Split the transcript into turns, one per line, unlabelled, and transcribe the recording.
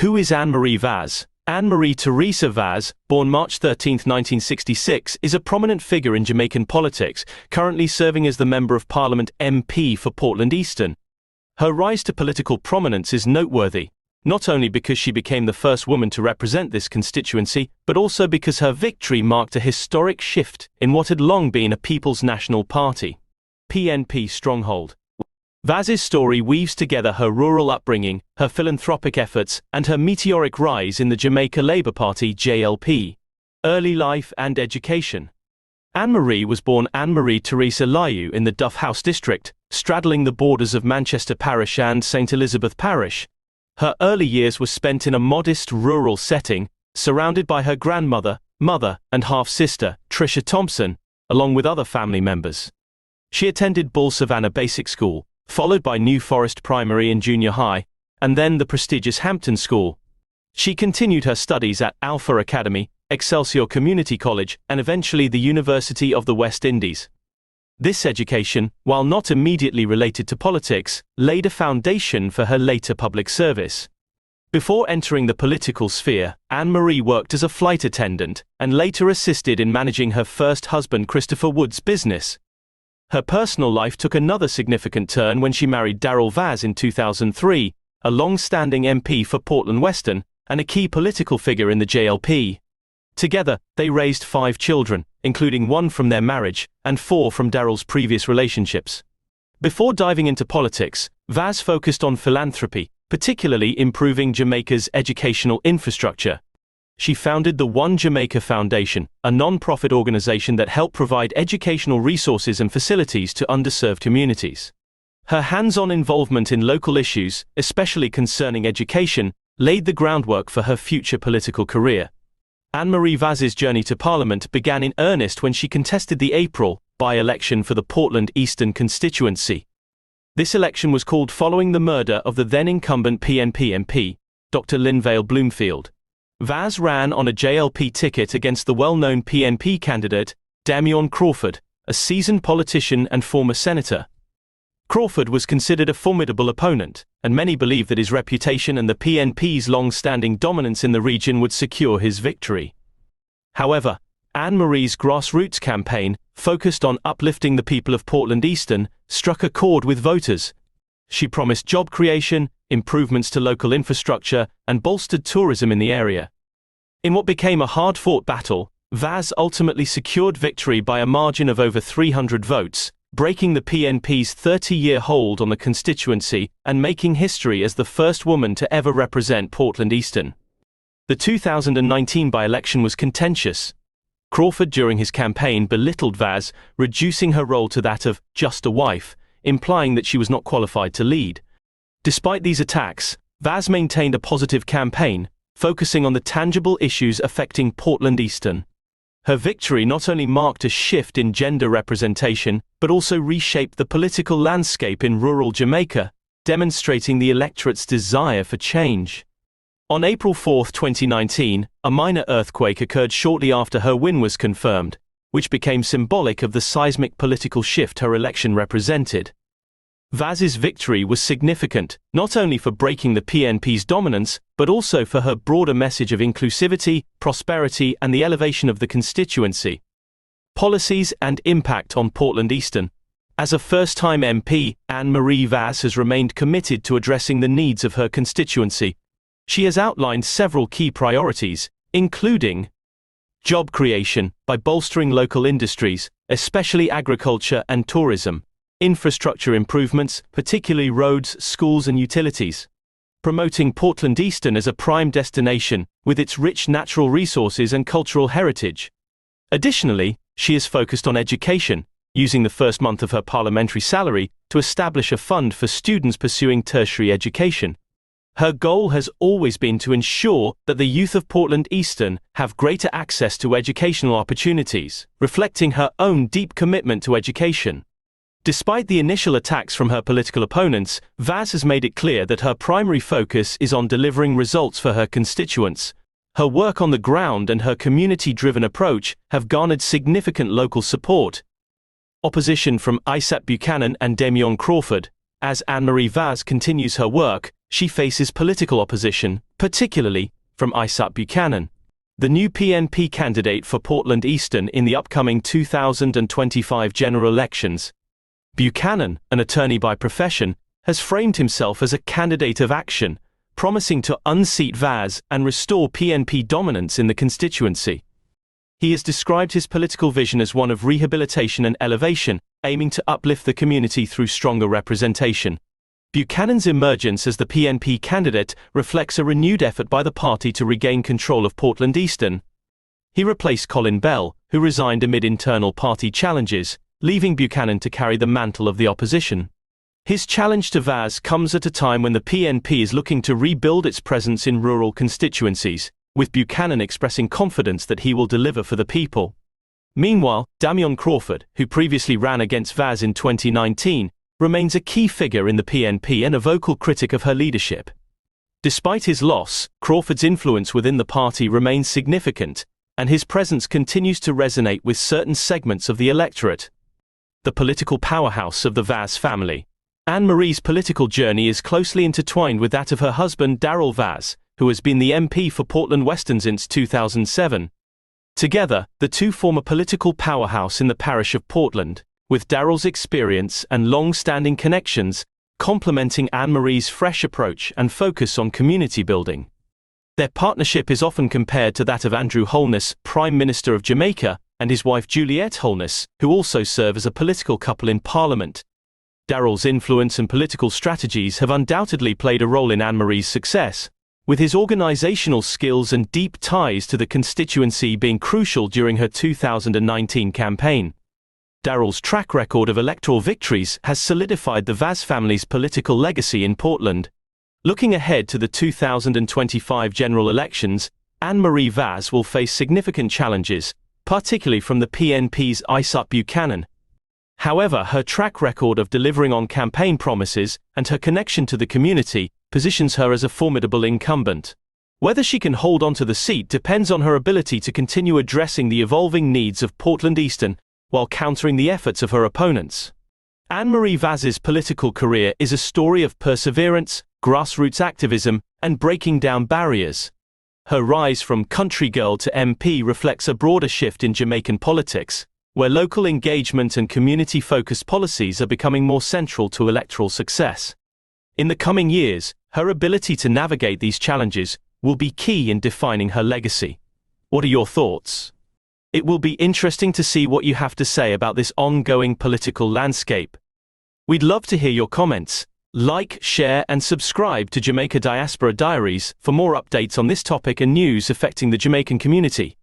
Who is Ann-Marie Vaz? Ann-Marie Theresa Vaz, born March 13, 1966, is a prominent figure in Jamaican politics, currently serving as the Member of Parliament MP for Portland Eastern. Her rise to political prominence is noteworthy, not only because she became the first woman to represent this constituency, but also because her victory marked a historic shift in what had long been a People's National Party (PNP) stronghold. Vaz's story weaves together her rural upbringing, her philanthropic efforts, and her meteoric rise in the Jamaica Labour Party (JLP). Early life and education. Ann-Marie was born Ann-Marie Theresa Liu in the Duff House district, straddling the borders of Manchester Parish and St Elizabeth Parish. Her early years were spent in a modest rural setting, surrounded by her grandmother, mother, and half-sister, Tricia Thompson, along with other family members. She attended Bull Savannah Basic School, followed by New Forest Primary and Junior High, and then the prestigious Hampton School. She continued her studies at Alpha Academy, Excelsior Community College, and eventually the University of the West Indies. This education, while not immediately related to politics, laid a foundation for her later public service. Before entering the political sphere, Ann-Marie worked as a flight attendant, and later assisted in managing her first husband Christopher Wood's business. Her personal life took another significant turn when she married Theresa Vaz in 2003, a long-standing MP for Portland Western, and a key political figure in the JLP. Together, they raised 5 children, including 1 from their marriage, and 4 from Daryl's previous relationships. Before diving into politics, Vaz focused on philanthropy, particularly improving Jamaica's educational infrastructure. She founded the One Jamaica Foundation, a non-profit organization that helped provide educational resources and facilities to underserved communities. Her hands-on involvement in local issues, especially concerning education, laid the groundwork for her future political career. Ann-Marie Vaz's journey to Parliament began in earnest when she contested the April by-election for the Portland Eastern constituency. This election was called following the murder of the then-incumbent PNP MP, Dr. Linvale Bloomfield. Vaz ran on a JLP ticket against the well-known PNP candidate, Damian Crawford, a seasoned politician and former senator. Crawford was considered a formidable opponent, and many believed that his reputation and the PNP's long-standing dominance in the region would secure his victory. However, Ann-Marie's grassroots campaign, focused on uplifting the people of Portland Eastern, struck a chord with voters. She promised job creation, improvements to local infrastructure, and bolstered tourism in the area. In what became a hard-fought battle, Vaz ultimately secured victory by a margin of over 300 votes, breaking the PNP's 30-year hold on the constituency and making history as the first woman to ever represent Portland Eastern. The 2019 by-election was contentious. Crawford during his campaign belittled Vaz, reducing her role to that of just a wife, implying that she was not qualified to lead. Despite these attacks, Vaz maintained a positive campaign, focusing on the tangible issues affecting Portland Eastern. Her victory not only marked a shift in gender representation, but also reshaped the political landscape in rural Jamaica, demonstrating the electorate's desire for change. On April 4, 2019, a minor earthquake occurred shortly after her win was confirmed, which became symbolic of the seismic political shift her election represented. Vaz's victory was significant, not only for breaking the PNP's dominance, but also for her broader message of inclusivity, prosperity, and the elevation of the constituency. Policies and impact on Portland Eastern. As a first-time MP, Ann-Marie Vaz has remained committed to addressing the needs of her constituency. She has outlined several key priorities, including job creation by bolstering local industries, especially agriculture and tourism. Infrastructure improvements, particularly roads, schools and utilities. Promoting Portland Eastern as a prime destination, with its rich natural resources and cultural heritage. Additionally, she is focused on education, using the first month of her parliamentary salary to establish a fund for students pursuing tertiary education. Her goal has always been to ensure that the youth of Portland Eastern have greater access to educational opportunities, reflecting her own deep commitment to education. Despite the initial attacks from her political opponents, Vaz has made it clear that her primary focus is on delivering results for her constituents. Her work on the ground and her community-driven approach have garnered significant local support. Opposition from Isaac Buchanan and Damian Crawford. As Ann-Marie Vaz continues her work, she faces political opposition, particularly from Isaac Buchanan, the new PNP candidate for Portland Eastern in the upcoming 2025 general elections. Buchanan, an attorney by profession, has framed himself as a candidate of action, promising to unseat Vaz and restore PNP dominance in the constituency. He has described his political vision as one of rehabilitation and elevation, aiming to uplift the community through stronger representation. Buchanan's emergence as the PNP candidate reflects a renewed effort by the party to regain control of Portland Eastern. He replaced Colin Bell, who resigned amid internal party challenges, leaving Buchanan to carry the mantle of the opposition. His challenge to Vaz comes at a time when the PNP is looking to rebuild its presence in rural constituencies, with Buchanan expressing confidence that he will deliver for the people. Meanwhile, Damian Crawford, who previously ran against Vaz in 2019, remains a key figure in the PNP and a vocal critic of her leadership. Despite his loss, Crawford's influence within the party remains significant, and his presence continues to resonate with certain segments of the electorate. The political powerhouse of the Vaz family. Ann-Marie's political journey is closely intertwined with that of her husband Theresa Vaz, who has been the MP for Portland Western since 2007. Together, the two form a political powerhouse in the parish of Portland, with Daryl's experience and long-standing connections complementing Ann-Marie's fresh approach and focus on community building. Their partnership is often compared to that of Andrew Holness, Prime Minister of Jamaica, and his wife Juliette Holness, who also serve as a political couple in Parliament. Daryl's influence and political strategies have undoubtedly played a role in Ann-Marie's success, with his organizational skills and deep ties to the constituency being crucial during her 2019 campaign. Daryl's track record of electoral victories has solidified the Vaz family's political legacy in Portland. Looking ahead to the 2025 general elections, Ann-Marie Vaz will face significant challenges, particularly from the PNP's Isaac Buchanan. However, her track record of delivering on campaign promises and her connection to the community positions her as a formidable incumbent. Whether she can hold on to the seat depends on her ability to continue addressing the evolving needs of Portland Eastern while countering the efforts of her opponents. Ann-Marie Vaz's political career is a story of perseverance, grassroots activism, and breaking down barriers. Her rise from country girl to MP reflects a broader shift in Jamaican politics, where local engagement and community-focused policies are becoming more central to electoral success. In the coming years, her ability to navigate these challenges will be key in defining her legacy. What are your thoughts? It will be interesting to see what you have to say about this ongoing political landscape. We'd love to hear your comments. Like, share, and subscribe to Jamaica Diaspora Diaries for more updates on this topic and news affecting the Jamaican community.